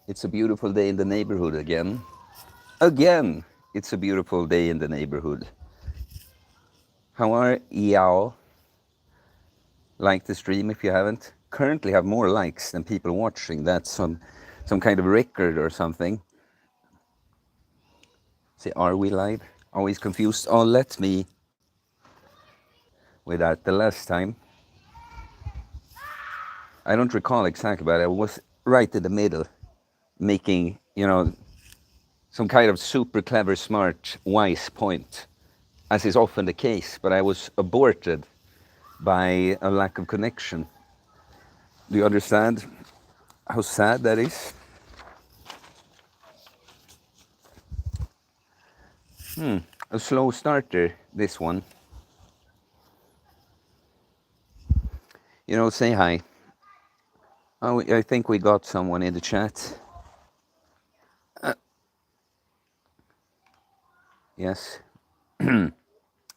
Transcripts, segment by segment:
It's a beautiful day in the neighborhood again. Again, it's a beautiful day in the neighborhood. How are y'all? Like the stream if you haven't. Currently have more likes than people watching. That's some kind of record or something. Say, are we live? Always confused. Oh, let me with that the last time. I don't recall exactly, but I was right in the middle, making, some kind of super clever, smart, wise point, as is often the case, but I was aborted by a lack of connection. Do you understand how sad that is? A slow starter, this one. Say hi. Oh, I think we got someone in the chat. Yes.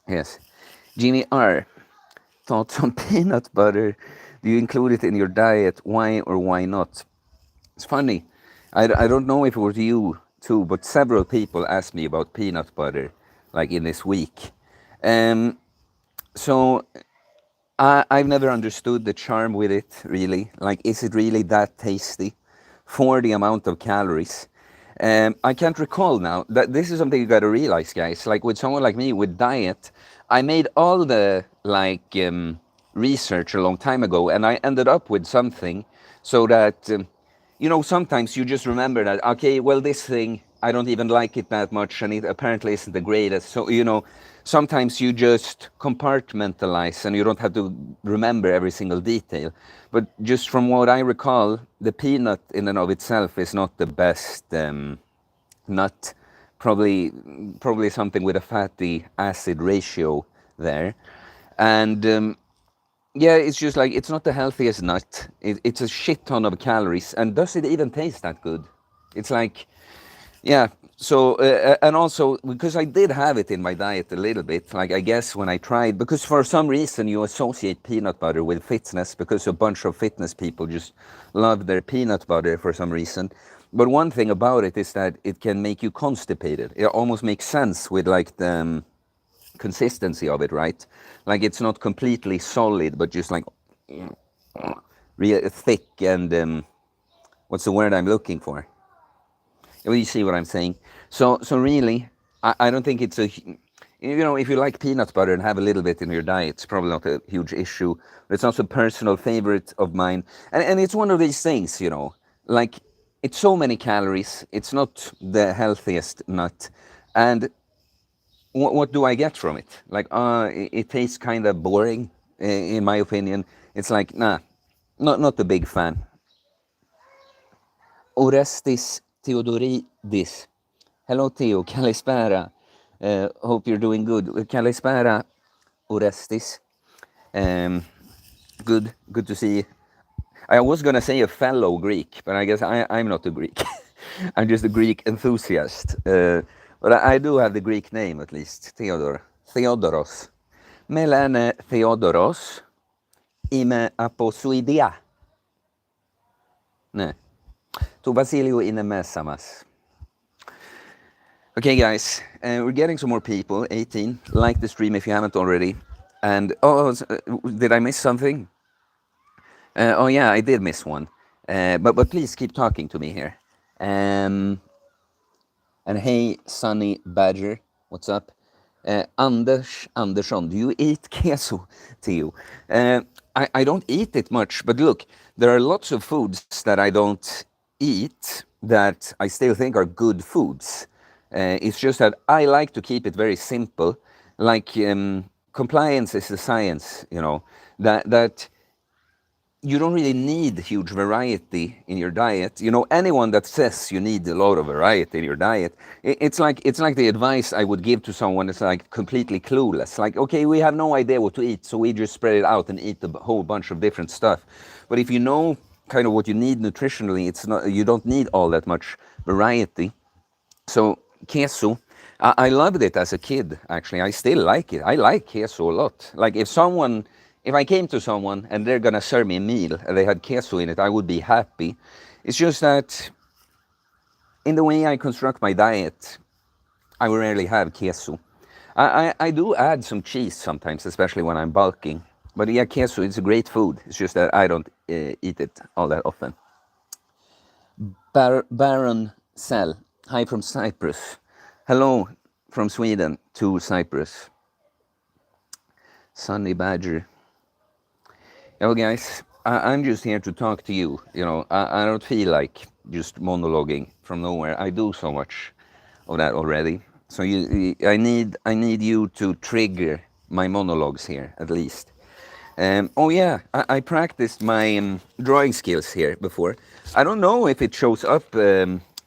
Yes. Jimmy R. Thoughts on peanut butter. Do you include it in your diet? Why or why not? It's funny. I don't know if it was you too, but several people asked me about peanut butter, like in this week. So I've never understood the charm with it, really. Like, is it really that tasty for the amount of calories? I can't recall now. That this is something you got to realize, guys. Like with someone like me with diet, I made all the research a long time ago, and I ended up with something so that sometimes you just remember that, okay, well, this thing, I don't even like it that much, and it apparently isn't the greatest. So, sometimes you just compartmentalize and you don't have to remember every single detail. But just from what I recall, the peanut in and of itself is not the best nut. Probably something with a fatty acid ratio there. And yeah, it's just like, it's not the healthiest nut. It's a shit ton of calories. And does it even taste that good? It's like, yeah. So, and also, because I did have it in my diet a little bit, like I guess when I tried, because for some reason you associate peanut butter with fitness, because a bunch of fitness people just love their peanut butter for some reason. But one thing about it is that it can make you constipated. It almost makes sense with like the consistency of it, right? Like it's not completely solid, but just like real thick and what's the word I'm looking for? Well, you see what I'm saying. So really, I don't think it's if you like peanut butter and have a little bit in your diet, it's probably not a huge issue. But it's also a personal favorite of mine, and it's one of these things, like it's so many calories. It's not the healthiest nut, and what do I get from it? Like, it tastes kind of boring, in my opinion. It's like, nah, not a big fan. Orestis Theodoridis. Hello, Theo. Kalispera. Hope you're doing good. Kalispera, Orestis. Good to see. I was gonna say a fellow Greek, but I guess I'm not a Greek. I'm just a Greek enthusiast. But I do have the Greek name at least, Theodoros. Melene Theodoros, ime aposuidia. Ne. To Basilio in Messamas. Okay, guys, we're getting some more people. 18. Like the stream if you haven't already. And did I miss something? Oh yeah, I did miss one. But please keep talking to me here. And hey, Sunny Badger, what's up? Anders Andersson, do you eat queso, Theo? I don't eat it much, but look, there are lots of foods that I don't eat that I still think are good foods. It's just that I like to keep it very simple. Like compliance is a science, that you don't really need huge variety in your diet. Anyone that says you need a lot of variety in your diet, it's like the advice I would give to someone that's like completely clueless. Like, okay, we have no idea what to eat, so we just spread it out and eat a whole bunch of different stuff. But if you know kind of what you need nutritionally, you don't need all that much variety. So queso, I loved it as a kid, actually. I still like it. I like queso a lot. Like if I came to someone and they're going to serve me a meal and they had queso in it, I would be happy. It's just that in the way I construct my diet, I rarely have queso. I do add some cheese sometimes, especially when I'm bulking. But yeah, queso is a great food. It's just that I don't eat it all that often. Baron Sell, hi from Cyprus. Hello from Sweden to Cyprus. Sunny Badger. Oh, guys, I'm just here to talk to you. You know, I don't feel like just monologuing from nowhere. I do so much of that already. So I need you to trigger my monologues here at least. Oh yeah, I practiced my drawing skills here before. I don't know if it shows up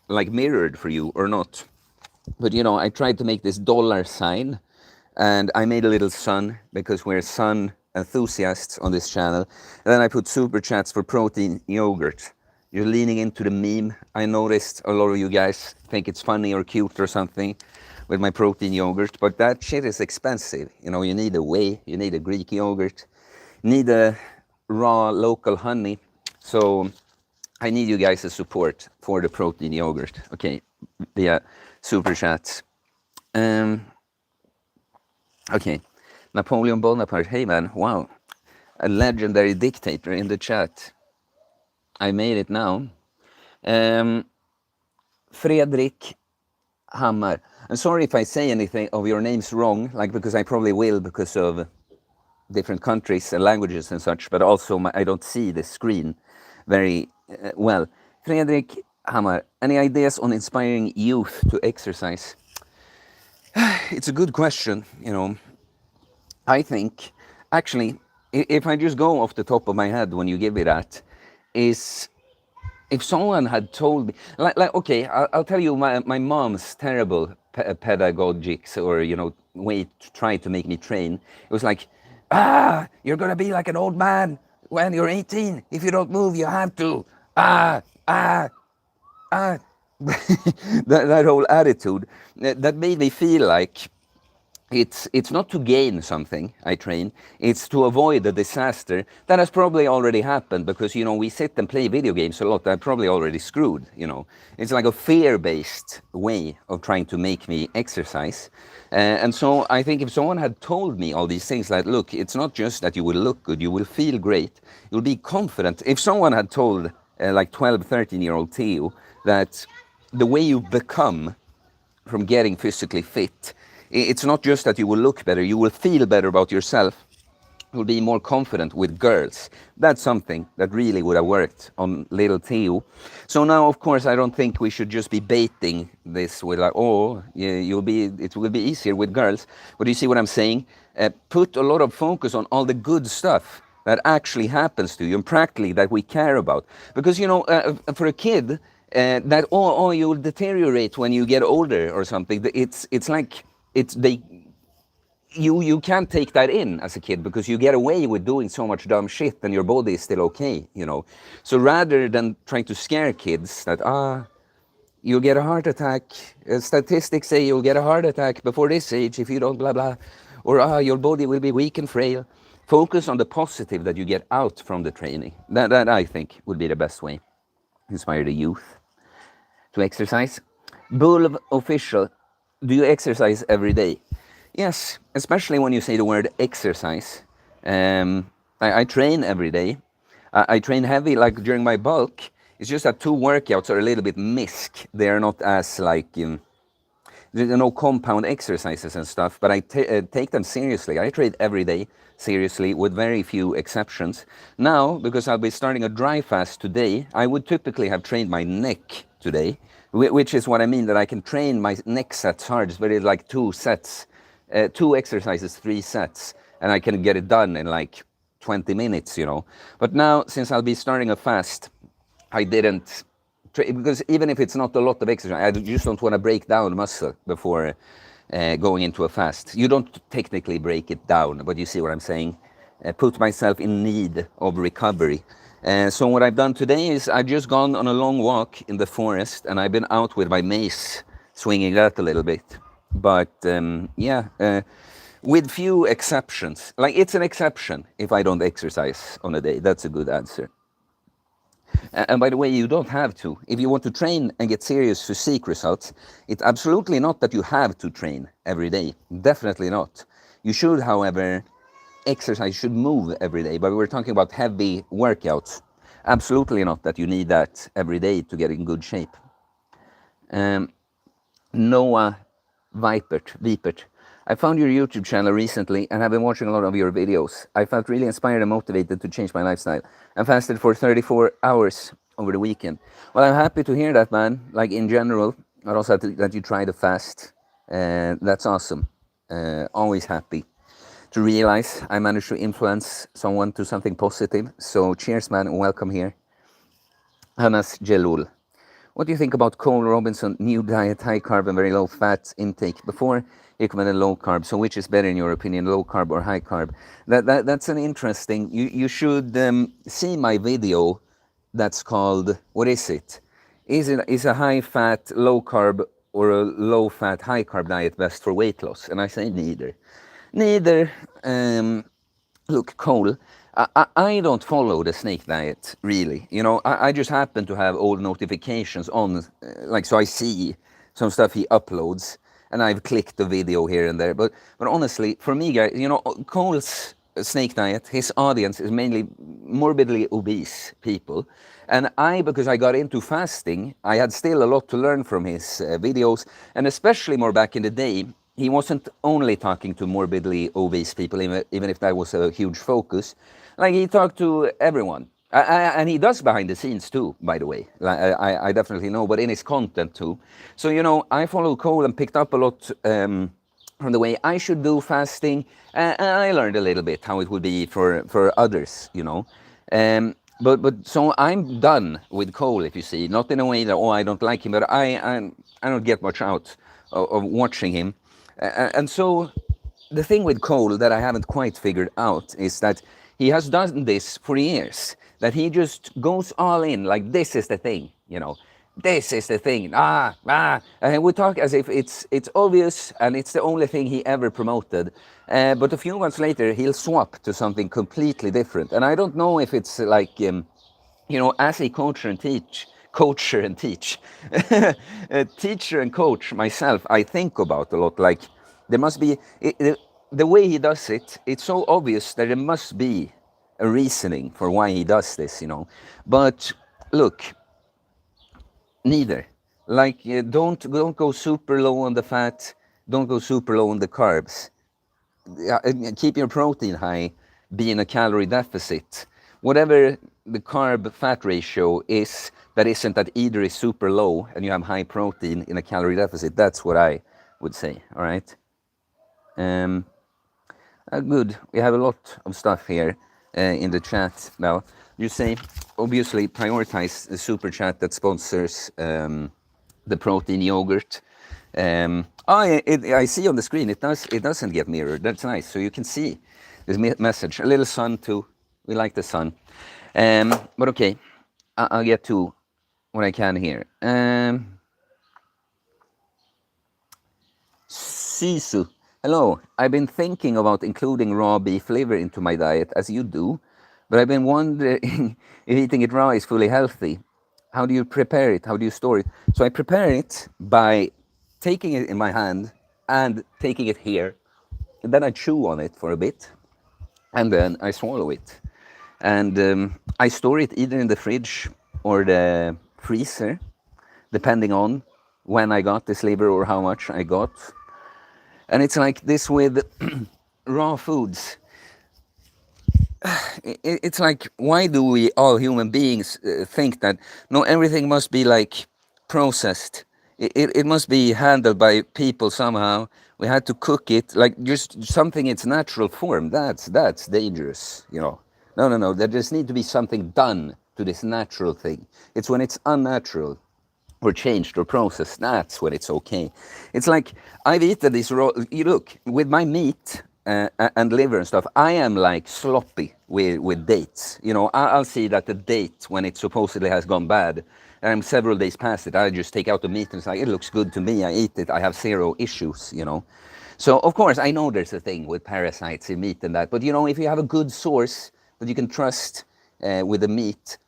like mirrored for you or not, but you know, I tried to make this dollar sign, and I made a little sun because we're sun enthusiasts on this channel. And then I put super chats for protein yogurt. You're leaning into the meme. I noticed a lot of you guys think it's funny or cute or something with my protein yogurt, but that shit is expensive. You know, you need a whey, you need a Greek yogurt, need a raw local honey. So I need you guys' support for the protein yogurt. Okay, via super chats. Okay, Napoleon Bonaparte. Hey man, wow, a legendary dictator in the chat. I made it now. Fredrik Hammar. I'm sorry if I say anything of your names wrong, like because I probably will because of different countries and languages and such, but also I don't see the screen very well. Fredrik Hammar, any ideas on inspiring youth to exercise? It's a good question, you know. I think, actually, if I just go off the top of my head when you give me that, is if someone had told me, like okay, I'll tell you my mom's terrible pedagogics or, you know, way to try to make me train. It was like, you're gonna be like an old man when you're 18. If you don't move, you have to. That whole attitude, that made me feel like it's not to gain something, I train, it's to avoid a disaster that has probably already happened because, you know, we sit and play video games a lot. I'm probably already screwed, you know. It's like a fear-based way of trying to make me exercise. And so I think if someone had told me all these things, like, look, it's not just that you will look good, you will feel great, you'll be confident. If someone had told like 12, 13-year-old Theo that the way you become from getting physically fit, it's not just that you will look better, you will feel better about yourself, you'll be more confident with girls. That's something that really would have worked on little Theo. So now, of course, I don't think we should just be baiting this with like, oh, yeah, it will be easier with girls. But you see what I'm saying? Put a lot of focus on all the good stuff that actually happens to you and practically that we care about. Because, you know, for a kid, that, you'll deteriorate when you get older or something. It's like, you can't take that in as a kid because you get away with doing so much dumb shit and your body is still okay, you know. So rather than trying to scare kids that, you'll get a heart attack, statistics say you'll get a heart attack before this age if you don't blah blah, or your body will be weak and frail, focus on the positive that you get out from the training. That I think would be the best way to inspire the youth to exercise. Bulv Official, do you exercise every day? Yes, especially when you say the word exercise. I train every day. I train heavy, like during my bulk. It's just that 2 workouts are a little bit misc. They are not as like, there's no compound exercises and stuff, but I take them seriously. I train every day, seriously, with very few exceptions. Now, because I'll be starting a dry fast today, I would typically have trained my neck today, which is what I mean, that I can train my neck sets hard, but it's like 2 sets. 2 exercises, 3 sets, and I can get it done in like 20 minutes, you know. But now, since I'll be starting a fast, I didn't, because even if it's not a lot of exercise, I just don't want to break down muscle before going into a fast. You don't technically break it down, but you see what I'm saying? Put myself in need of recovery. So what I've done today is I've just gone on a long walk in the forest, and I've been out with my mace, swinging that a little bit. But with few exceptions. Like, it's an exception if I don't exercise on a day. That's a good answer. And by the way, you don't have to. If you want to train and get serious physique results, it's absolutely not that you have to train every day. Definitely not. You should, however, exercise, should move every day. But we're talking about heavy workouts. Absolutely not that you need that every day to get in good shape. Noah Vipert. I found your YouTube channel recently and have been watching a lot of your videos. I felt really inspired and motivated to change my lifestyle and fasted for 34 hours over the weekend. Well, I'm happy to hear that, man. Like in general, but also that you try to fast. That's awesome. Always happy to realize I managed to influence someone to something positive. So cheers, man, and welcome here. Hanas Jelul. What do you think about Cole Robinson's new diet, high carb and very low fat intake? Before he recommended low carb, so which is better in your opinion, low carb or high carb? That's an interesting. You should see my video. That's called, what is it? Is a high fat, low carb or a low fat, high carb diet best for weight loss? And I say neither. Neither. Look, Cole, I don't follow the snake diet, really. You know, I just happen to have all notifications on, like, so I see some stuff he uploads, and I've clicked the video here and there. But honestly, for me, guys, you know, Cole's snake diet, his audience is mainly morbidly obese people. And because I got into fasting, I had still a lot to learn from his videos, and especially more back in the day, he wasn't only talking to morbidly obese people, even if that was a huge focus. Like, he talked to everyone. And he does behind the scenes too, by the way. I definitely know, but in his content too. So, you know, I follow Cole and picked up a lot from the way I should do fasting. And I learned a little bit how it would be for others, you know. But so I'm done with Cole, if you see. Not in a way that, oh, I don't like him, but I don't get much out of watching him. And so the thing with Cole that I haven't quite figured out is that he has done this for years, that he just goes all in, like, this is the thing, you know, this is the thing, and we talk as if it's obvious and it's the only thing he ever promoted, but a few months later he'll swap to something completely different. And I don't know if it's like, you know, as a coach and teacher and coach myself, I think about a lot, like, there must be, the way he does it, it's so obvious that there must be a reasoning for why he does this, you know. But look, neither. Like, don't go super low on the fat, don't go super low on the carbs. Keep your protein high, be in a calorie deficit. Whatever the carb-fat ratio is, that isn't that either is super low and you have high protein in a calorie deficit. That's what I would say, all right? Good. We have a lot of stuff here in the chat now. You say, obviously, prioritize the super chat that sponsors the protein yogurt. I see on the screen, it doesn't get mirrored. That's nice. So you can see this message. A little sun too. We like the sun. But okay, I'll get to what I can here. Sisu. Hello, I've been thinking about including raw beef liver into my diet, as you do, but I've been wondering if eating it raw is fully healthy. How do you prepare it? How do you store it? So I prepare it by taking it in my hand and taking it here, and then I chew on it for a bit, and then I swallow it. And I store it either in the fridge or the freezer, depending on when I got this liver or how much I got. And it's like this with raw foods. It's like, why do we, all human beings, think that, no, everything must be like processed? It must be handled by people somehow. We had to cook it, like just something in its natural form. That's dangerous, you know. No. There just need to be something done to this natural thing. It's when it's unnatural or changed or processed, that's when it's okay. It's like, I've eaten this raw, you look, with my meat and liver and stuff, I am like sloppy with dates. You know, I'll see that the date, when it supposedly has gone bad, and I'm several days past it, I just take out the meat and it's like, it looks good to me, I eat it, I have zero issues, you know. So, of course, I know there's a thing with parasites in meat and that, but, you know, if you have a good source that you can trust with the meat,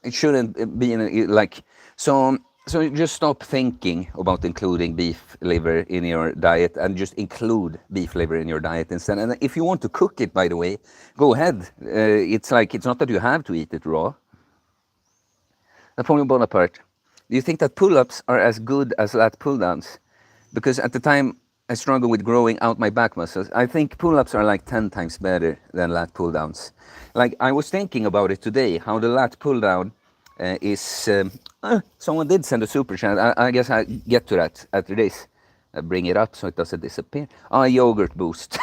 It shouldn't be like so. So just stop thinking about including beef liver in your diet and just include beef liver in your diet instead. And if you want to cook it, by the way, go ahead. It's like it's not that you have to eat it raw. Napoleon Bonaparte, do you think that pull-ups are as good as lat pull-downs? Because at the time I struggled with growing out my back muscles. I think pull-ups are like 10 times better than lat pull-downs. Like I was thinking about it today, how the lat pull-down is... someone did send a super chat. I guess I get to that after this. Bring it up so it doesn't disappear. Ah, yogurt boost.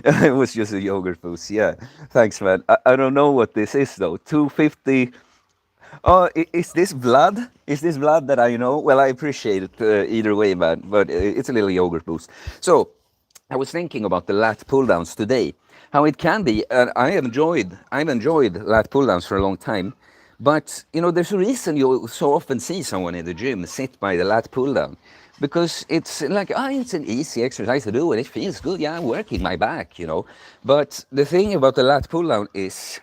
It was just a yogurt boost. Yeah, thanks, man. I don't know what this is though. 250. Oh, is this blood? Is this blood that I know? Well, I appreciate it either way, man. But it's a little yogurt boost. So I was thinking about the lat pull downs today. How it can be. I've enjoyed lat pull downs for a long time. But you know, there's a reason you so often see someone in the gym sit by the lat pull down, because it's like, it's an easy exercise to do and it feels good. Yeah, I'm working my back, you know. But the thing about the lat pull down is,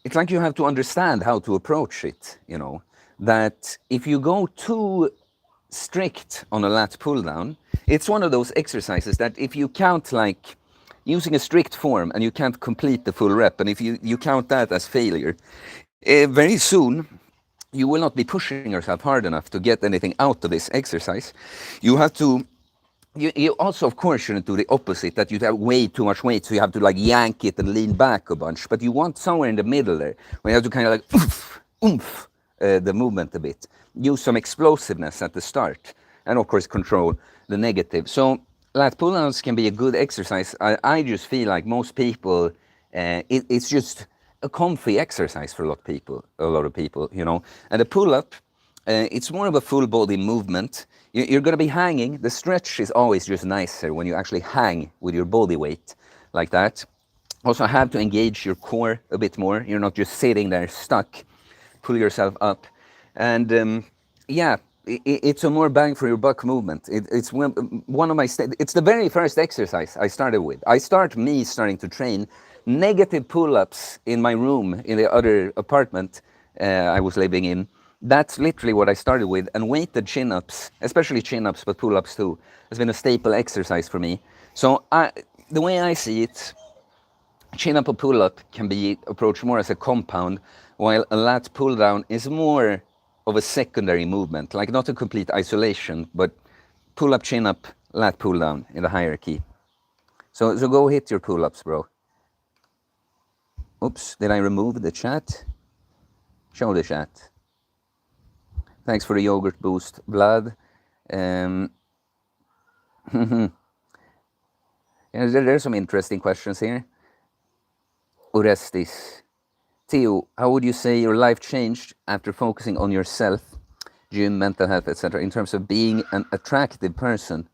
it's like you have to understand how to approach it, you know. That if you go too strict on a lat pull down, it's one of those exercises that if you count like using a strict form and you can't complete the full rep, and if you count that as failure, very soon you will not be pushing yourself hard enough to get anything out of this exercise. You have to, you also of course shouldn't do the opposite, that you have way too much weight so you have to like yank it and lean back a bunch, but you want somewhere in the middle there where you have to kind of like oomph the movement a bit, use some explosiveness at the start, and of course control the negative. So lat pull-downs can be a good exercise. I just feel like most people, it's just a comfy exercise for a lot of people, you know. And a pull-up, it's more of a full body movement. You're going to be hanging. The stretch is always just nicer when you actually hang with your body weight like that. Also have to engage your core a bit more. You're not just sitting there stuck. Pull yourself up. And yeah, it's a more bang for your buck movement. It's one of my, it's the very first exercise I started with. Starting to train negative pull-ups in my room in the other apartment I was living in. That's literally what I started with. And weighted chin-ups, especially chin-ups, but pull-ups too, has been a staple exercise for me. So the way I see it, chin-up or pull-up can be approached more as a compound, while a lat pull-down is more of a secondary movement, like not a complete isolation, but pull-up, chin-up, lat pull-down in the hierarchy. So go hit your pull-ups, bro. Oops, did I remove the chat? Show the chat. Thanks for the yogurt boost, Vlad. Yeah, there's some interesting questions here. Orestes. Theo, how would you say your life changed after focusing on yourself, gym, mental health, etc., in terms of being an attractive person?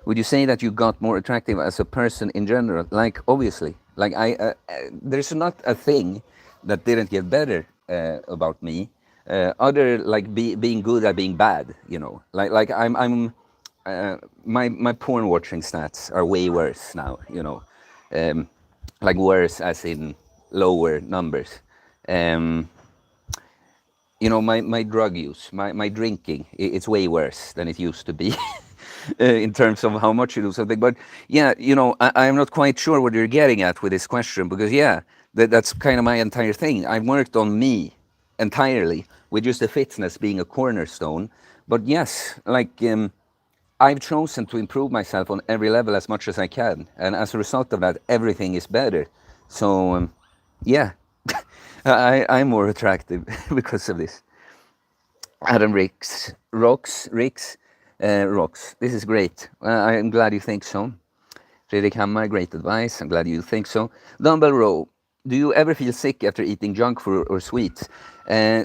Would you say that you got more attractive as a person in general? Like, obviously, like there's not a thing that didn't get better about me, other like being good at being bad, you know. Like my porn watching stats are way worse now, you know, like worse as in lower numbers. You know, my drug use, my drinking, it's way worse than it used to be. In terms of how much you do something. But yeah, you know, I'm not quite sure what you're getting at with this question, because yeah, that's kind of my entire thing. I've worked on me entirely, with just the fitness being a cornerstone. But yes, like I've chosen to improve myself on every level as much as I can, and as a result of that, everything is better. So yeah, I'm more attractive because of this. Adam Ricks, Rocks, this is great. I'm glad you think so. Fredrik Hammar, great advice. I'm glad you think so. Dumbbell row. Do you ever feel sick after eating junk food or sweets? I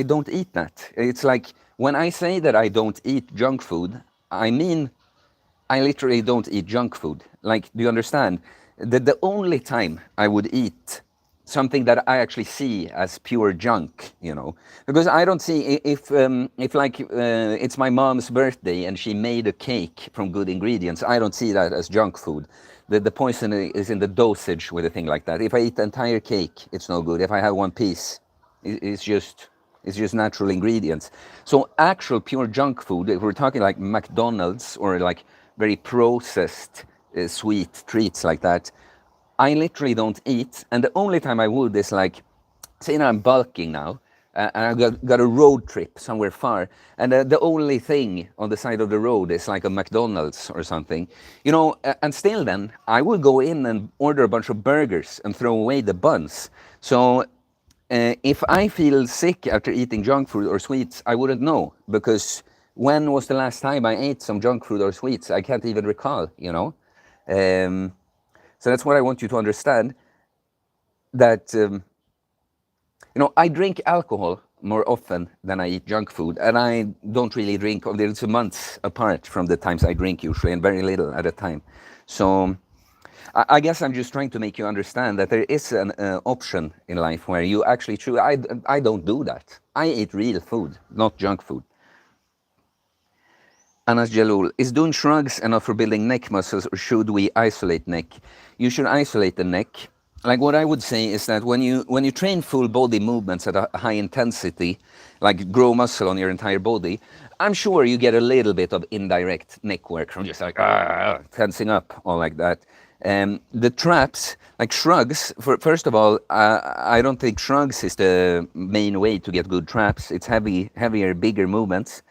don't eat that. It's like when I say that I don't eat junk food, I mean I literally don't eat junk food. Like, do you understand? The only time I would eat something that I actually see as pure junk, you know, because I don't see if like it's my mom's birthday and she made a cake from good ingredients, I don't see that as junk food. The poison is in the dosage with a thing like that. If I eat the entire cake, it's no good. If I have one piece, It's just natural ingredients. So actual pure junk food, if we're talking like McDonald's or like very processed sweet treats like that, I literally don't eat. And the only time I would is like, say now I'm bulking now, and got a road trip somewhere far, and the only thing on the side of the road is like a McDonald's or something, and still then I will go in and order a bunch of burgers and throw away the buns. So if I feel sick after eating junk food or sweets, I wouldn't know, because when was the last time I ate some junk food or sweets? I can't even recall, So that's what I want you to understand, that I drink alcohol more often than I eat junk food, and I don't really drink. There's months apart from the times I drink usually, and very little at a time. So I guess I'm just trying to make you understand that there is an option in life where you actually choose. I don't do that. I eat real food, not junk food. Anas Jalul, is doing shrugs enough for building neck muscles, or should we isolate neck? You should isolate the neck. Like what I would say is that when you train full body movements at a high intensity, like grow muscle on your entire body, I'm sure you get a little bit of indirect neck work from just like tensing up, all like that. The traps, like shrugs, first of all, I don't think shrugs is the main way to get good traps. It's heavier, bigger movements.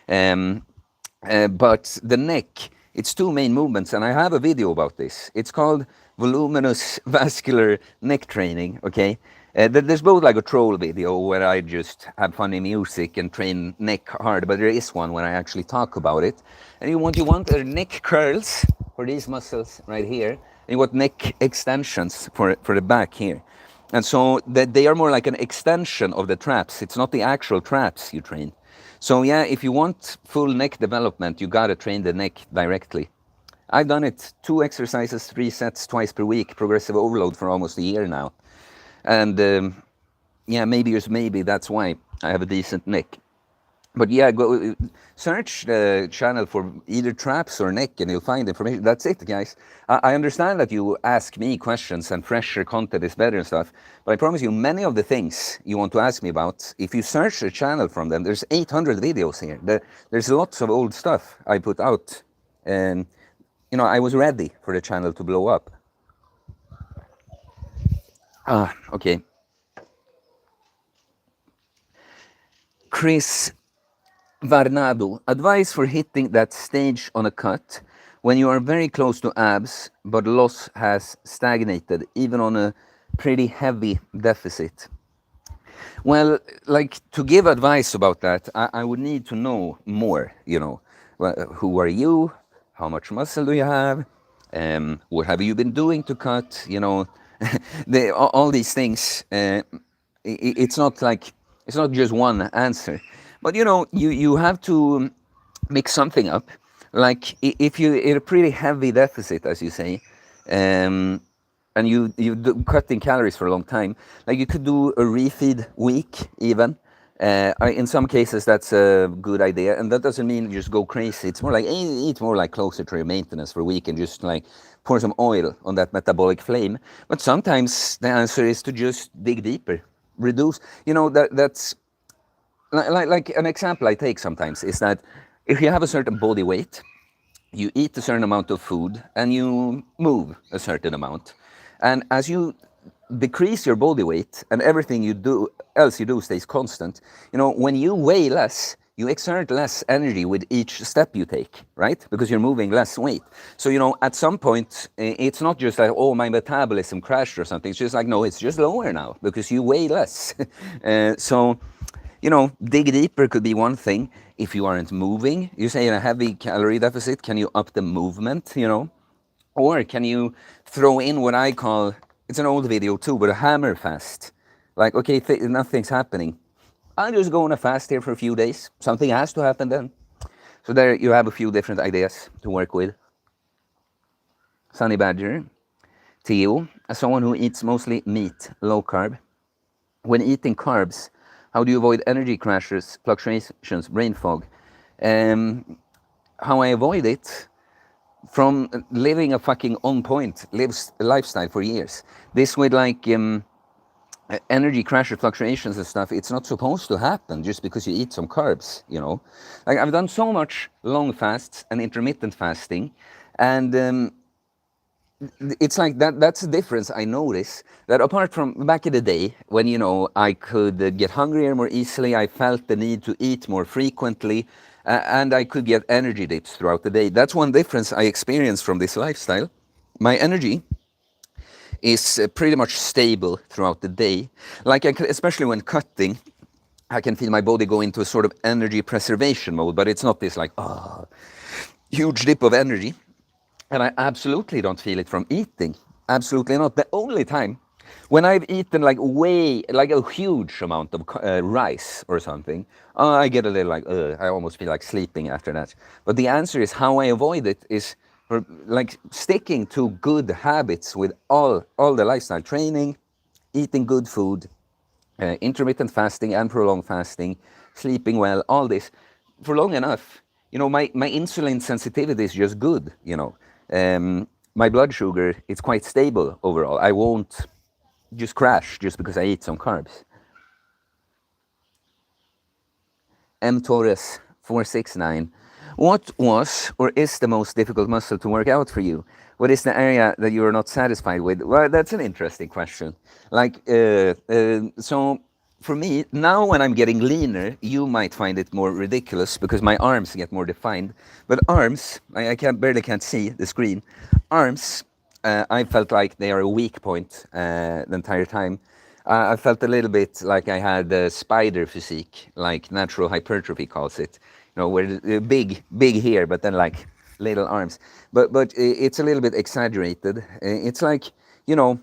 But the neck, it's two main movements, and I have a video about this. It's called voluminous vascular neck training, okay? There's both like a troll video where I just have funny music and train neck hard, but there is one where I actually talk about it. And you want neck curls for these muscles right here, and you want neck extensions for the back here. And so that they are more like an extension of the traps. It's not the actual traps you train. So yeah, if you want full neck development, you gotta train the neck directly. I've done it 2 exercises, 3 sets, twice per week, progressive overload for almost a year now. And yeah, maybe that's why I have a decent neck. But yeah, go search the channel for either traps or neck and you'll find information. That's it, guys. I understand that you ask me questions and fresher content is better and stuff, but I promise you, many of the things you want to ask me about, if you search the channel from them, there's 800 videos here. There's lots of old stuff I put out. And, I was ready for the channel to blow up. Okay. Chris Varnado, advice for hitting that stage on a cut when you are very close to abs, but loss has stagnated, even on a pretty heavy deficit. Well, like, to give advice about that, I would need to know more, who are you? How much muscle do you have? What have you been doing to cut? All these things. It's not just one answer. But you have to mix something up. Like if you're in a pretty heavy deficit, as you say, and you're cutting calories for a long time, like you could do a refeed week even. In some cases, that's a good idea, and that doesn't mean just go crazy. It's more like eat more like closer to your maintenance for a week, and just like pour some oil on that metabolic flame. But sometimes the answer is to just dig deeper, reduce. That's like an example I take sometimes is that if you have a certain body weight, you eat a certain amount of food and you move a certain amount, and as you decrease your body weight and everything you do stays constant, when you weigh less, you exert less energy with each step you take, right? Because you're moving less weight. So at some point it's not just like, oh, my metabolism crashed or something. It's just like, no, it's just lower now because you weigh less. So dig deeper could be one thing. If you aren't moving, you say in a heavy calorie deficit, can you up the movement, or can you throw in what I call, it's an old video too, but a hammer fast. Like, okay, nothing's happening. I'll just go on a fast here for a few days. Something has to happen then. So there you have a few different ideas to work with. Sunny Badger. Theo, as someone who eats mostly meat, low carb, when eating carbs, how do you avoid energy crashes, fluctuations, brain fog? How I avoid it? From living a fucking on point lifestyle for years. This with like energy crashes, fluctuations and stuff, it's not supposed to happen just because you eat some carbs, you know. Like I've done so much long fasts and intermittent fasting, and it's like that's the difference I notice, that apart from back in the day when, you know, I could get hungrier more easily, I felt the need to eat more frequently, and I could get energy dips throughout the day. That's one difference I experienced from this lifestyle. My energy is pretty much stable throughout the day. Like especially when cutting, I can feel my body go into a sort of energy preservation mode, but it's not this like, huge dip of energy. And I absolutely don't feel it from eating. Absolutely not. The only time when I've eaten like like a huge amount of rice or something, I get a little like, I almost feel like sleeping after that. But the answer is how I avoid it is like sticking to good habits with all the lifestyle training, eating good food, intermittent fasting and prolonged fasting, sleeping well, all this for long enough. You know, my insulin sensitivity is just good, you know. My blood sugar, it's quite stable overall. I won't just crash just because I eat some carbs. M Torres 469. What was or is the most difficult muscle to work out for you? What is the area that you are not satisfied with? Well, that's an interesting question. Like, so for me, now when I'm getting leaner, you might find it more ridiculous because my arms get more defined. But arms, I barely can't see the screen. Arms, I felt like they are a weak point the entire time. I felt a little bit like I had a spider physique, like natural hypertrophy calls it. You know, where big here, but then like little arms. But it's a little bit exaggerated. It's like, you know,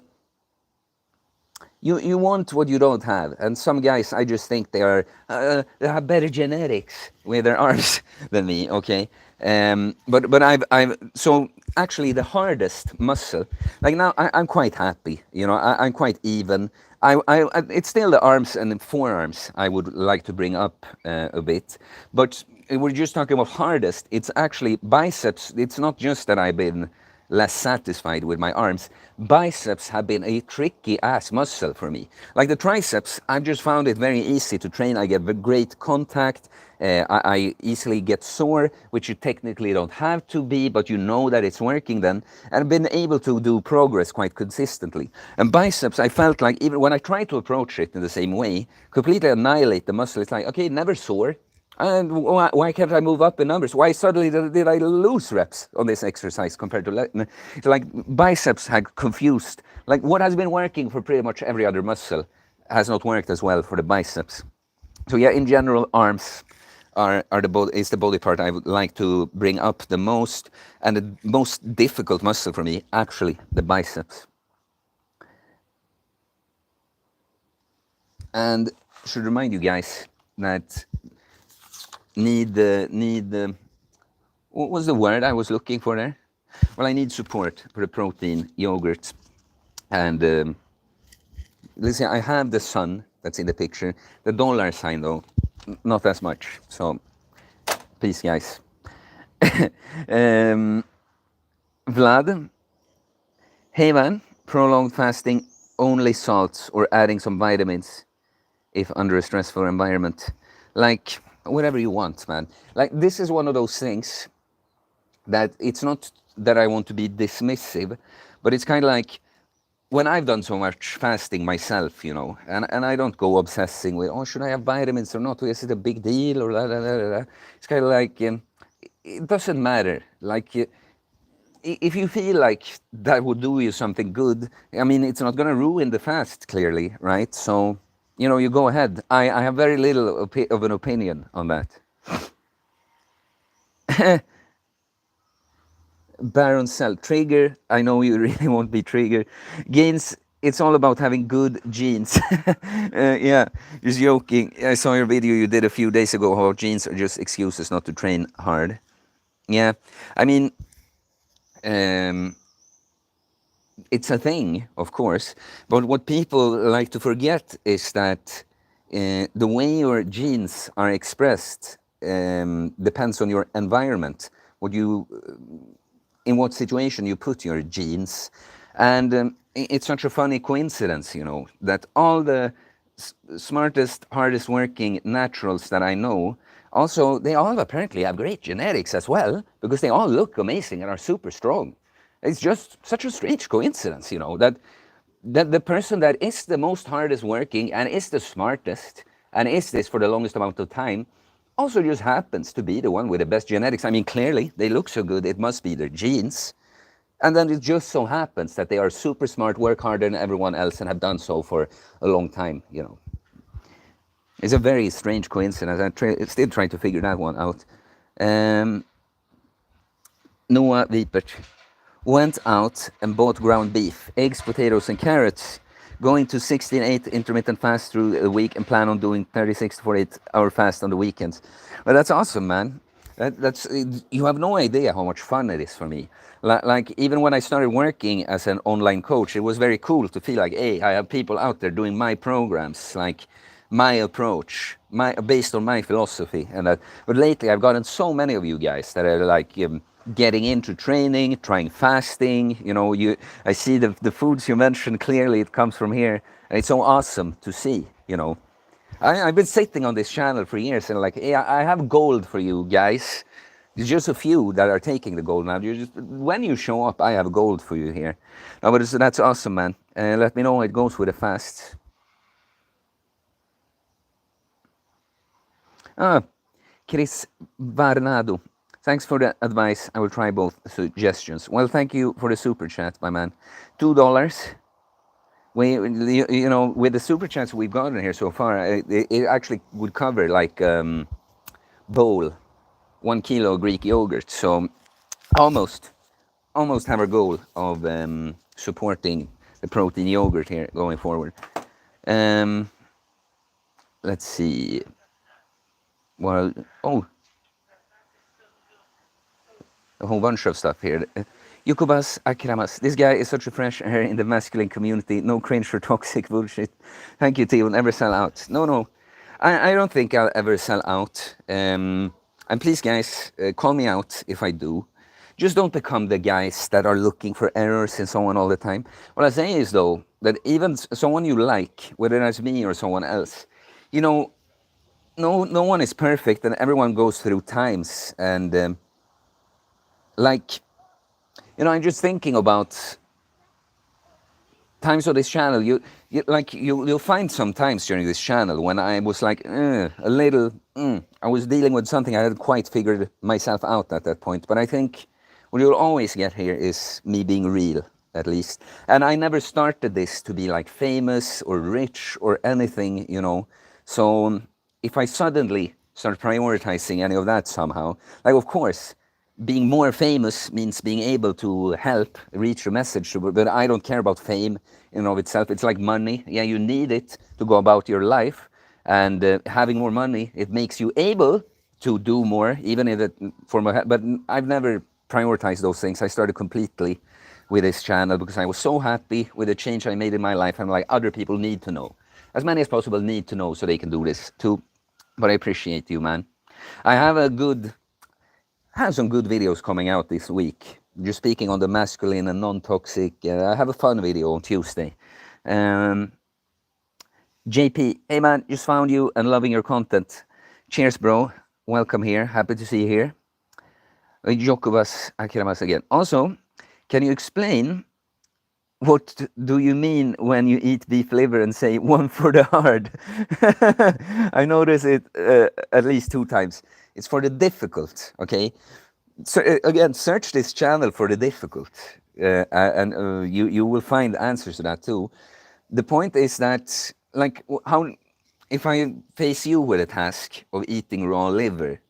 you want what you don't have, and some guys, I just think they have better genetics with their arms than me. Okay, but I've so actually the hardest muscle, like now I'm quite happy. You know, I'm quite even. It's still the arms and the forearms I would like to bring up a bit, but we're just talking about hardest. It's actually biceps. It's not just that I've been less satisfied with my arms. Biceps have been a tricky ass muscle for me. Like the triceps, I've just found it very easy to train. I get great contact. I easily get sore, which you technically don't have to be, but you know that it's working then. And I've been able to do progress quite consistently. And biceps, I felt like even when I try to approach it in the same way, completely annihilate the muscle. It's like, okay, never sore. And why can't I move up in numbers? Why suddenly did I lose reps on this exercise compared to like biceps had confused. Like what has been working for pretty much every other muscle has not worked as well for the biceps. So yeah, in general, arms is the body part I would like to bring up the most, and the most difficult muscle for me, actually, the biceps. And should remind you guys that what was the word I was looking for there? Well, I need support for the protein yogurt. And listen, I have the sun that's in the picture. The dollar sign, though, not as much. So, peace, guys. Vlad, hey man, prolonged fasting, only salts or adding some vitamins if under a stressful environment. Like, whatever you want, man. Like, this is one of those things that it's not that I want to be dismissive, but it's kind of like when I've done so much fasting myself, you know, and I don't go obsessing with, oh, should I have vitamins or not? Is it a big deal or da da da da? It's kind of like, it doesn't matter. Like, if you feel like that would do you something good, I mean, it's not going to ruin the fast, clearly, right? So, you know, you go ahead. I have very little of an opinion on that. Baron Cell, trigger. I know you really won't be triggered. Gains, it's all about having good genes. Yeah, just joking. I saw your video you did a few days ago how genes are just excuses not to train hard. Yeah, I mean, it's a thing, of course, but what people like to forget is that the way your genes are expressed depends on your environment, in what situation you put your genes. And it's such a funny coincidence, you know, that all the smartest, hardest working naturals that I know, also, they all apparently have great genetics as well, because they all look amazing and are super strong. It's just such a strange coincidence, you know, that the person that is the most hardest working and is the smartest and is this for the longest amount of time also just happens to be the one with the best genetics. I mean, clearly, they look so good, it must be their genes. And then it just so happens that they are super smart, work harder than everyone else, and have done so for a long time, you know. It's a very strange coincidence. I'm still trying to figure that one out. Noah Vipert went out and bought ground beef, eggs, potatoes, and carrots, going to 16-8 intermittent fast through the week and plan on doing 36 to 48 hour fast on the weekends. Well, that's awesome, man. You have no idea how much fun it is for me. Like even when I started working as an online coach, it was very cool to feel like, hey, I have people out there doing my programs, like my approach, based on my philosophy, and that. But lately, I've gotten so many of you guys that are like getting into training, trying fasting. You know, I see the foods you mentioned clearly. It comes from here, and it's so awesome to see. You know, I've been sitting on this channel for years, and like, hey, I have gold for you guys. There's just a few that are taking the gold now. When you show up, I have gold for you here. No, but that's awesome, man. Let me know how it goes with the fast. Chris Varnado. Thanks for the advice. I will try both suggestions. Well, thank you for the super chat, my man. $2. You know, with the super chats we've gotten here so far, it actually would cover like bowl, 1 kilo Greek yogurt. So almost have our goal of supporting the protein yogurt here going forward. Let's see. Well, a whole bunch of stuff here. Yukubas Akramas. This guy is such a fresh air in the masculine community. No cringe or toxic bullshit. Thank you, Theo. Never sell out. No. I don't think I'll ever sell out. And please, guys, call me out if I do. Just don't become the guys that are looking for errors in someone all the time. What I say is, though, that even someone you like, whether that's me or someone else, you know, no one is perfect, and everyone goes through times. And like, you know, I'm just thinking about times on this channel. You'll find some times during this channel when I was like a little. I was dealing with something I hadn't quite figured myself out at that point. But I think what you'll always get here is me being real, at least. And I never started this to be like famous or rich or anything, you know. So if I suddenly start prioritizing any of that somehow, like, of course, being more famous means being able to help reach a message, but I don't care about fame in and of itself. It's like money. Yeah, you need it to go about your life, and having more money, it makes you able to do more, even if it but I've never prioritized those things. I started completely with this channel because I was so happy with the change I made in my life. I'm like, other people need to know. As many as possible need to know so they can do this too. But I appreciate you, man. I have some good videos coming out this week. Just speaking on the masculine and non-toxic. I have a fun video on Tuesday. JP, hey man, just found you and loving your content. Cheers, bro. Welcome here. Happy to see you here. Jokubas Akiramas again. Also, can you explain what do you mean when you eat beef liver and say one for the hard? I noticed it at least 2 times. It's for the difficult, okay? So again, search this channel for the difficult, and you will find answers to that too. The point is that, like, if I face you with a task of eating raw liver,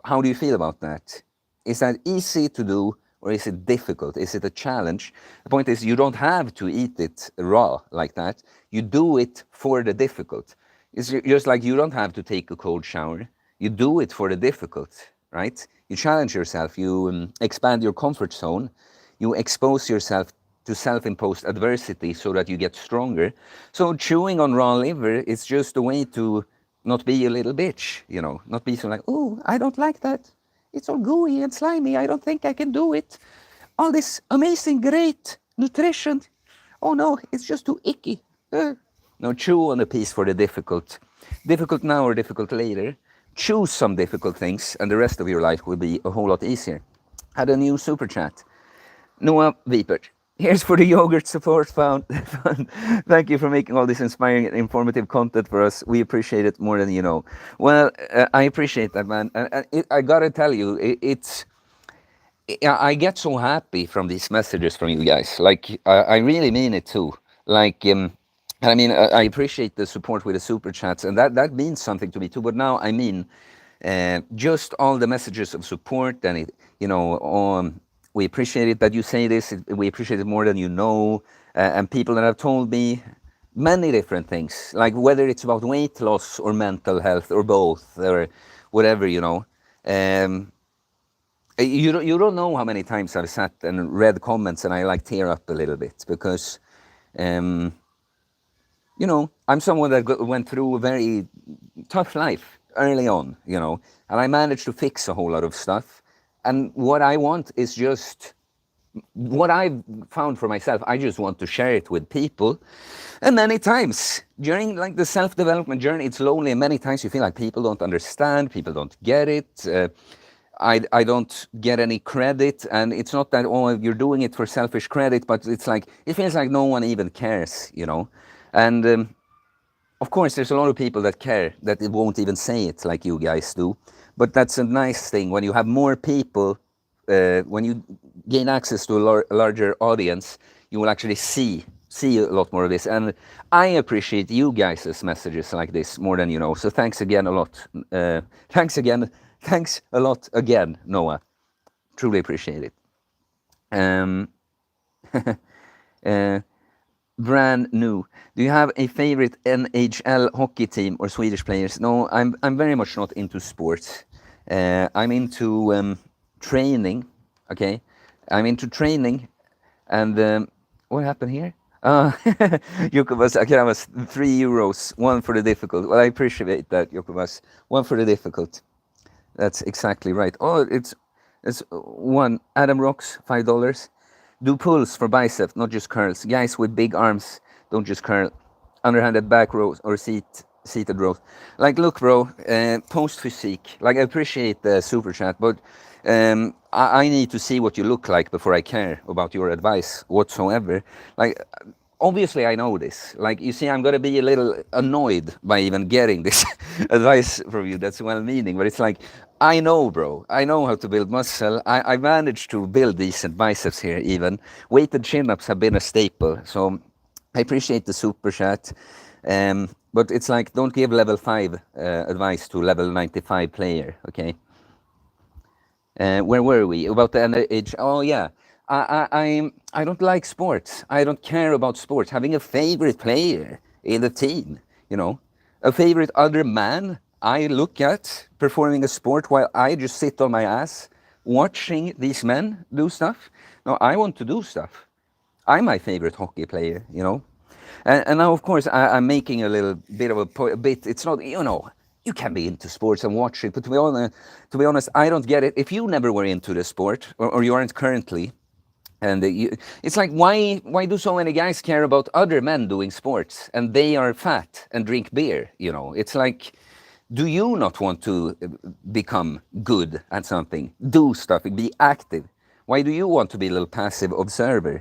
how do you feel about that? Is that easy to do, or is it difficult? Is it a challenge? The point is, you don't have to eat it raw like that. You do it for the difficult. It's just like you don't have to take a cold shower. You do it for the difficult, right? You challenge yourself. You expand your comfort zone. You expose yourself to self-imposed adversity so that you get stronger. So chewing on raw liver is just a way to not be a little bitch, you know, not be so like, oh, I don't like that. It's all gooey and slimy. I don't think I can do it. All this amazing, great Nutrition. Oh no, it's just too icky. No, chew on a piece for the difficult. Difficult now or difficult later. Choose some difficult things, and the rest of your life will be a whole lot easier. Had a new super chat. Noah Vipert. Here's for the yogurt support fund. Thank you for making all this inspiring and informative content for us. We appreciate it more than you know. Well, I appreciate that, man. I gotta tell you, I get so happy from these messages from you guys. Like, I really mean it too. Like, I mean, I appreciate the support with the super chats, and that means something to me too. But now, I mean, just all the messages of support, and it, we appreciate it that you say this. We appreciate it more than you know, and people that have told me many different things, like whether it's about weight loss or mental health or both or whatever, you don't know how many times I've sat and read comments and I like tear up a little bit because, I'm someone that went through a very tough life early on, and I managed to fix a whole lot of stuff. And what I want is just what I've found for myself. I just want to share it with people. And many times during like the self-development journey, it's lonely. And many times you feel like people don't understand, people don't get it. I don't get any credit, and it's not that, oh, you're doing it for selfish credit, but it's like, it feels like no one even cares, And of course, there's a lot of people that care, that it won't even say it like you guys do. But that's a nice thing when you have more people, when you gain access to a larger audience, you will actually see a lot more of this. And I appreciate you guys' messages like this more than you know. So thanks again a lot. Thanks a lot again, Noah. Truly appreciate it. Brand new. Do you have a favorite NHL hockey team or Swedish players? No, I'm very much not into sports. I'm into training. Okay, I'm into training, and what happened here? Jukobas Akramas, €3, one for the difficult. Well, I appreciate that, Jukobas. One for the difficult. That's exactly right. Oh, it's one. Adam Rocks, $5. Do pulls for bicep, not just curls. Guys with big arms don't just curl. Underhanded back rows or seated rows. Like, look, bro, post physique. Like, I appreciate the super chat, but I need to see what you look like before I care about your advice whatsoever. Like, obviously I know this. Like, you see, I'm going to be a little annoyed by even getting this advice from you. That's well-meaning, but it's like, I know, bro. I know how to build muscle. I managed to build decent biceps here even. Weighted chin-ups have been a staple. So I appreciate the super chat. But it's like, don't give level 5 advice to level 95 player, okay? Where were we? About the age? Oh, yeah. I don't like sports. I don't care about sports. Having a favorite player in the team, a favorite other man I look at performing a sport while I just sit on my ass watching these men do stuff. No, I want to do stuff. I'm my favorite hockey player, And now, of course, I'm making a little bit of a bit. It's not, you can be into sports and watch it, but to be honest, I don't get it. If you never were into the sport, or you aren't currently, and it's like, why do so many guys care about other men doing sports and they are fat and drink beer? It's like, do you not want to become good at something, do stuff, be active? Why do you want to be a little passive observer?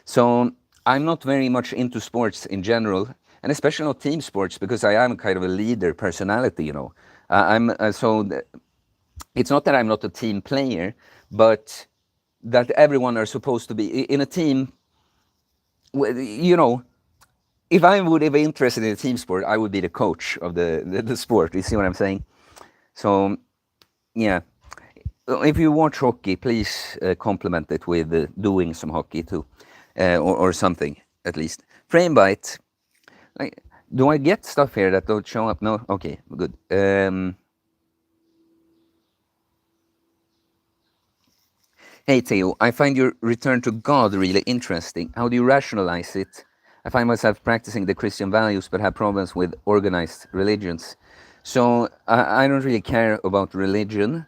So I'm not very much into sports in general, and especially not team sports, because I am kind of a leader personality. It's not that I'm not a team player, but that everyone are supposed to be in a team. If I would be interested in a team sport, I would be the coach of the sport. You see what I'm saying? So, yeah. If you watch hockey, please complement it with doing some hockey too, or something at least. Frame bite. Like, do I get stuff here that don't show up? No. Okay, good. Hey Theo, I find your return to God really interesting. How do you rationalize it? I find myself practicing the Christian values but have problems with organized religions. So I don't really care about religion.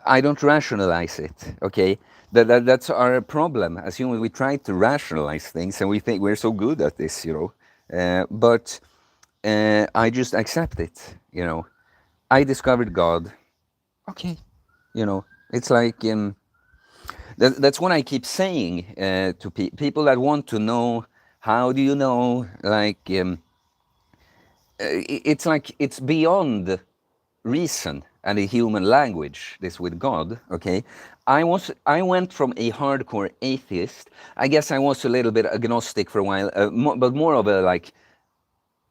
I don't rationalize it, okay? That's our problem. As humans, we try to rationalize things and we think we're so good at this, but I just accept it, I discovered God. Okay, it's like that's what I keep saying to people that want to know. How do you know? Like it's like it's beyond reason and a human language. This with God, okay. I went from a hardcore atheist. I guess I was a little bit agnostic for a while, but more of a like.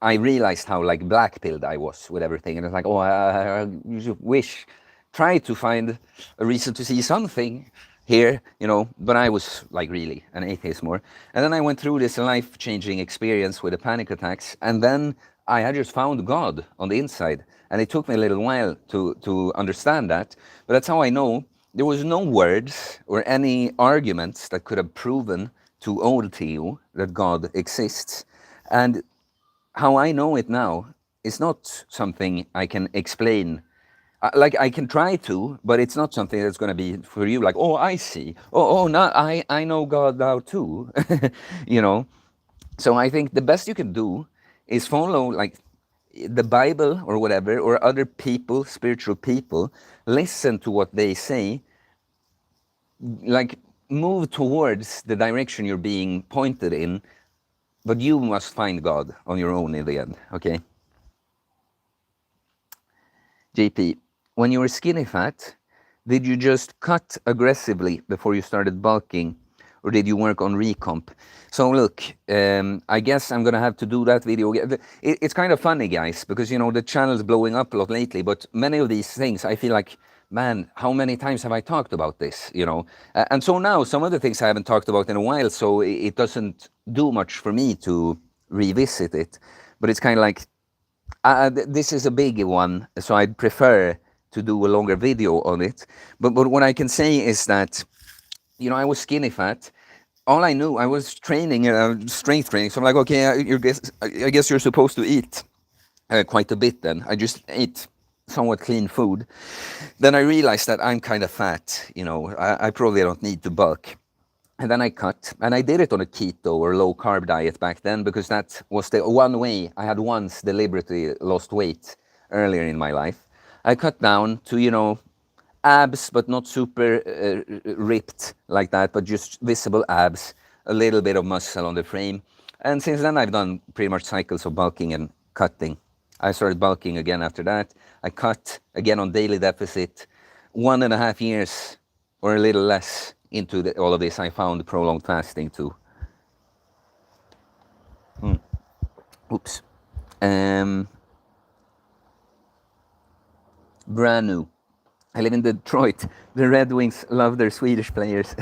I realized how like black-pilled I was with everything, and it's like, oh, I try to find a reason to see something here, But I was like really an atheist more, and then I went through this life-changing experience with the panic attacks, and then I had just found God on the inside, and it took me a little while to understand that, but that's how I know there was no words or any arguments that could have proven to old Theo that God exists, and how I know it now is not something I can explain. Like I can try to, but it's not something that's going to be for you. Like, oh, I see. Oh, no, I know God now too. you know. So I think the best you can do is follow like the Bible or whatever, or other people, spiritual people. Listen to what they say. Like move towards the direction you're being pointed in. But you must find God on your own in the end, okay? JP, when you were skinny fat, did you just cut aggressively before you started bulking, or did you work on recomp? So look, I guess I'm gonna have to do that video. It's kind of funny, guys, because the channel's blowing up a lot lately, but many of these things, I feel like, man, how many times have I talked about this, And so now, some of the things I haven't talked about in a while, so it doesn't do much for me to revisit it. But it's kind of like, this is a big one, so I'd prefer to do a longer video on it. But what I can say is that, I was skinny fat. All I knew, I was training, strength training. So I'm like, okay, I guess you're supposed to eat quite a bit then. I just ate somewhat clean food. Then I realized that I'm kind of fat, I probably don't need to bulk. And then I cut, and I did it on a keto or low carb diet back then, because that was the one way I had once deliberately lost weight earlier in my life. I cut down to, abs, but not super ripped like that, but just visible abs, a little bit of muscle on the frame. And since then, I've done pretty much cycles of bulking and cutting. I started bulking again after that. I cut again on daily deficit. 1.5 years or a little less into all of this, I found prolonged fasting too. Oops. Brand new. I live in Detroit. The Red Wings love their Swedish players.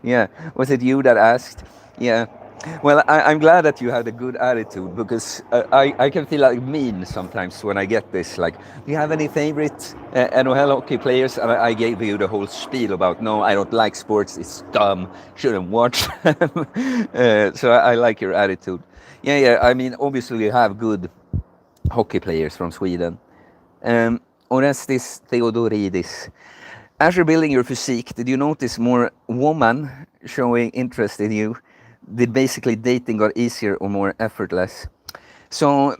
Yeah. Was it you that asked? Yeah. Well, I'm glad that you had a good attitude, because I can feel like mean sometimes when I get this. Like, do you have any favorite NHL hockey players? And I gave you the whole spiel about, no, I don't like sports. It's dumb. Shouldn't watch them. So I like your attitude. Yeah. I mean, obviously you have good hockey players from Sweden. Orestes Theodoridis. After building your physique, did you notice more women showing interest in you? Did basically dating got easier or more effortless? So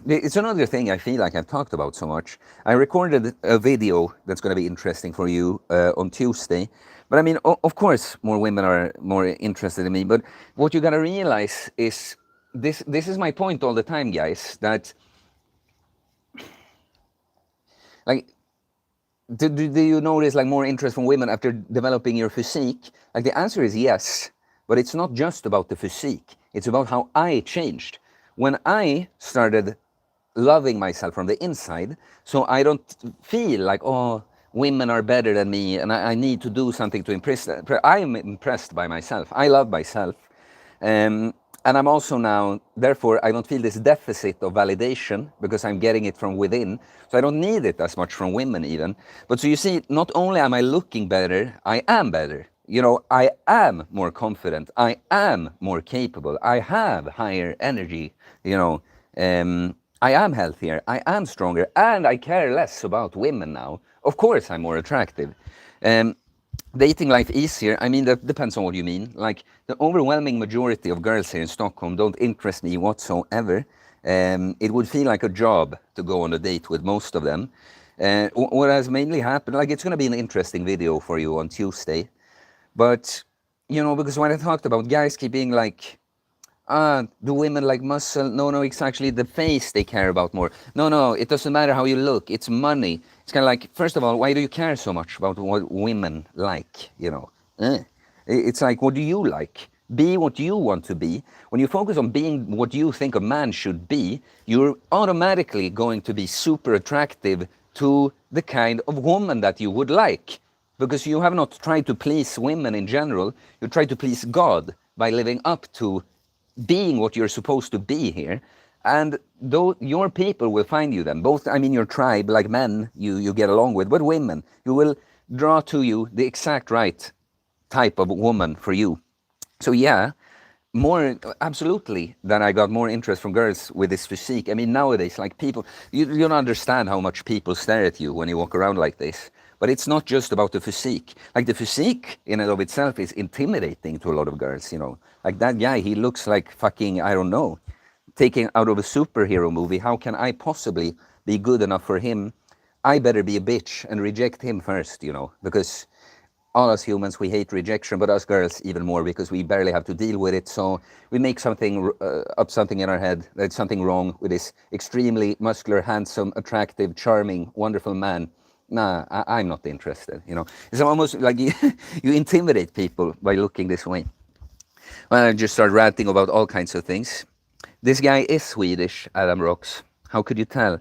it's another thing I feel like I've talked about so much. I recorded a video that's going to be interesting for you on Tuesday. But I mean, of course, more women are more interested in me. But what you got to realize is, this is my point all the time, guys, that like, do you notice like more interest from women after developing your physique? Like, the answer is yes. But it's not just about the physique. It's about how I changed. When I started loving myself from the inside, so I don't feel like, oh, women are better than me and I need to do something to impress them. I'm impressed by myself. I love myself. And I'm also now, therefore, I don't feel this deficit of validation, because I'm getting it from within. So I don't need it as much from women even. But so you see, not only am I looking better, I am better. I am more confident. I am more capable. I have higher energy, I am healthier, I am stronger, and I care less about women now. Of course, I'm more attractive. Um, Dating life easier, I mean, that depends on what you mean. Like, the overwhelming majority of girls here in Stockholm don't interest me whatsoever. It would feel like a job to go on a date with most of them. What has mainly happened, like, it's going to be an interesting video for you on Tuesday. But, because when I talked about guys keep being like, do women like muscle? No, no, it's actually the face they care about more. No, no, it doesn't matter how you look. It's money. It's kind of like, first of all, why do you care so much about what women like? It's like, what do you like? Be what you want to be. When you focus on being what you think a man should be, you're automatically going to be super attractive to the kind of woman that you would like. Because you have not tried to please women in general, you try to please God by living up to being what you're supposed to be here. And though your people will find you then, both, I mean, your tribe, like men you get along with, but women, you will draw to you the exact right type of woman for you. So yeah, more absolutely that I got more interest from girls with this physique. I mean, nowadays, like people, you don't understand how much people stare at you when you walk around like this. But it's not just about the physique. Like, the physique in and of itself is intimidating to a lot of girls, Like, that guy, he looks like fucking, I don't know, taken out of a superhero movie. How can I possibly be good enough for him? I better be a bitch and reject him first, because all us humans, we hate rejection, but us girls even more, because we barely have to deal with it. So we make something in our head, there's something wrong with this extremely muscular, handsome, attractive, charming, wonderful man. Nah, I'm not interested. It's almost like you intimidate people by looking this way. Well, I just start ranting about all kinds of things. This guy is Swedish, Adam Rocks. How could you tell?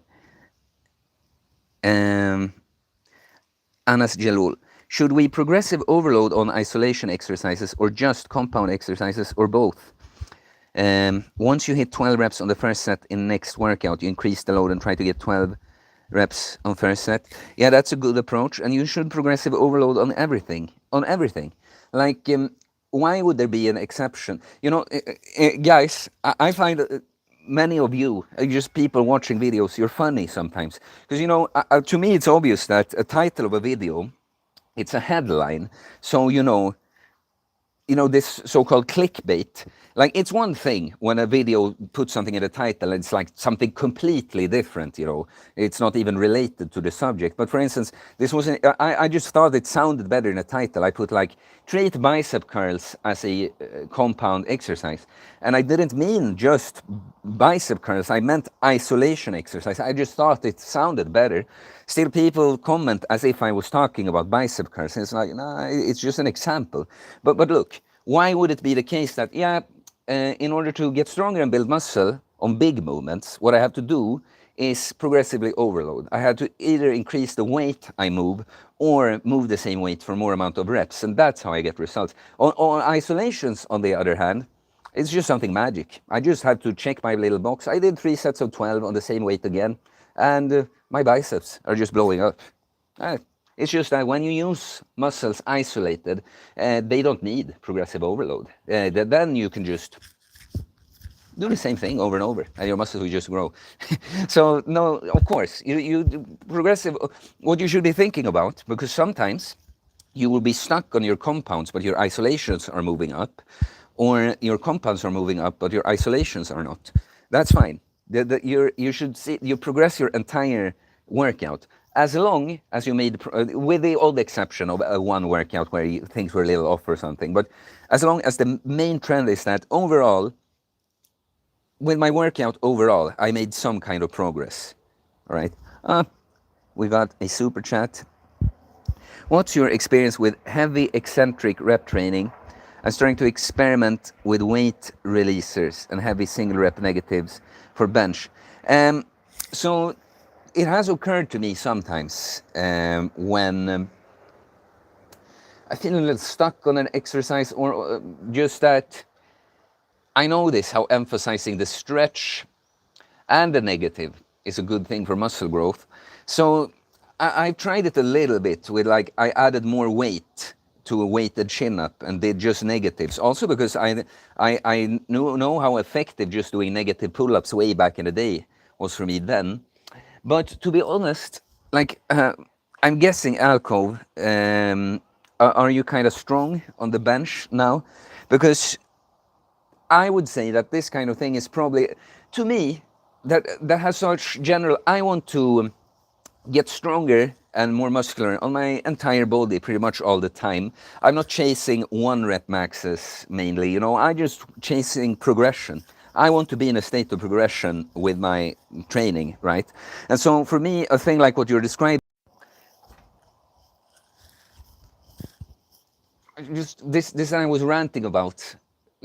Anas Jalul. Should we progressive overload on isolation exercises or just compound exercises or both? Once you hit 12 reps on the first set in next workout, you increase the load and try to get 12 reps on first set. Yeah, that's a good approach, and you should progressive overload on everything. Like, why would there be an exception? Guys, I find many of you, just people watching videos, you're funny sometimes. Because, to me it's obvious that a title of a video, it's a headline. So, this so-called clickbait, like, it's one thing when a video puts something in the title, it's like something completely different, it's not even related to the subject. But for instance, this was, I just thought it sounded better in a title. I put like, treat bicep curls as a compound exercise. And I didn't mean just bicep curls, I meant isolation exercise. I just thought it sounded better. Still, people comment as if I was talking about bicep curls. It's like, nah, it's just an example. But look, why would it be the case that, in order to get stronger and build muscle on big movements, what I have to do is progressively overload. I have to either increase the weight I move or move the same weight for more amount of reps, and that's how I get results. On isolations, on the other hand, it's just something magic. I just have to check my little box. I did 3 sets of 12 on the same weight again, and my biceps are just blowing up. It's just that when you use muscles isolated, they don't need progressive overload. Then you can just do the same thing over and over, and your muscles will just grow. So, no, of course, you progressive, what you should be thinking about, because sometimes you will be stuck on your compounds, but your isolations are moving up, or your compounds are moving up, but your isolations are not. That's fine. You should progress your entire workout, as long as you made, with the odd exception of one workout where things were a little off or something, but as long as the main trend is that overall, with my workout overall, I made some kind of progress. All right. We got a super chat. What's your experience with heavy eccentric rep training? I'm starting to experiment with weight releasers and heavy single rep negatives for bench. So it has occurred to me sometimes when I feel a little stuck on an exercise, or just that I notice how emphasizing the stretch and the negative is a good thing for muscle growth. So I've tried it a little bit with, like, I added more weight to a weighted chin-up and did just negatives. Also because I know how effective just doing negative pull-ups way back in the day was for me then. But to be honest, like I'm guessing Alcove, are you kind of strong on the bench now? Because I would say that this kind of thing is probably, to me, that has such general. I want to get stronger and more muscular on my entire body pretty much all the time. I'm not chasing one rep maxes mainly, you know, I'm just chasing progression. I want to be in a state of progression with my training, right? And so for me, a thing like what you're describing, just this I was ranting about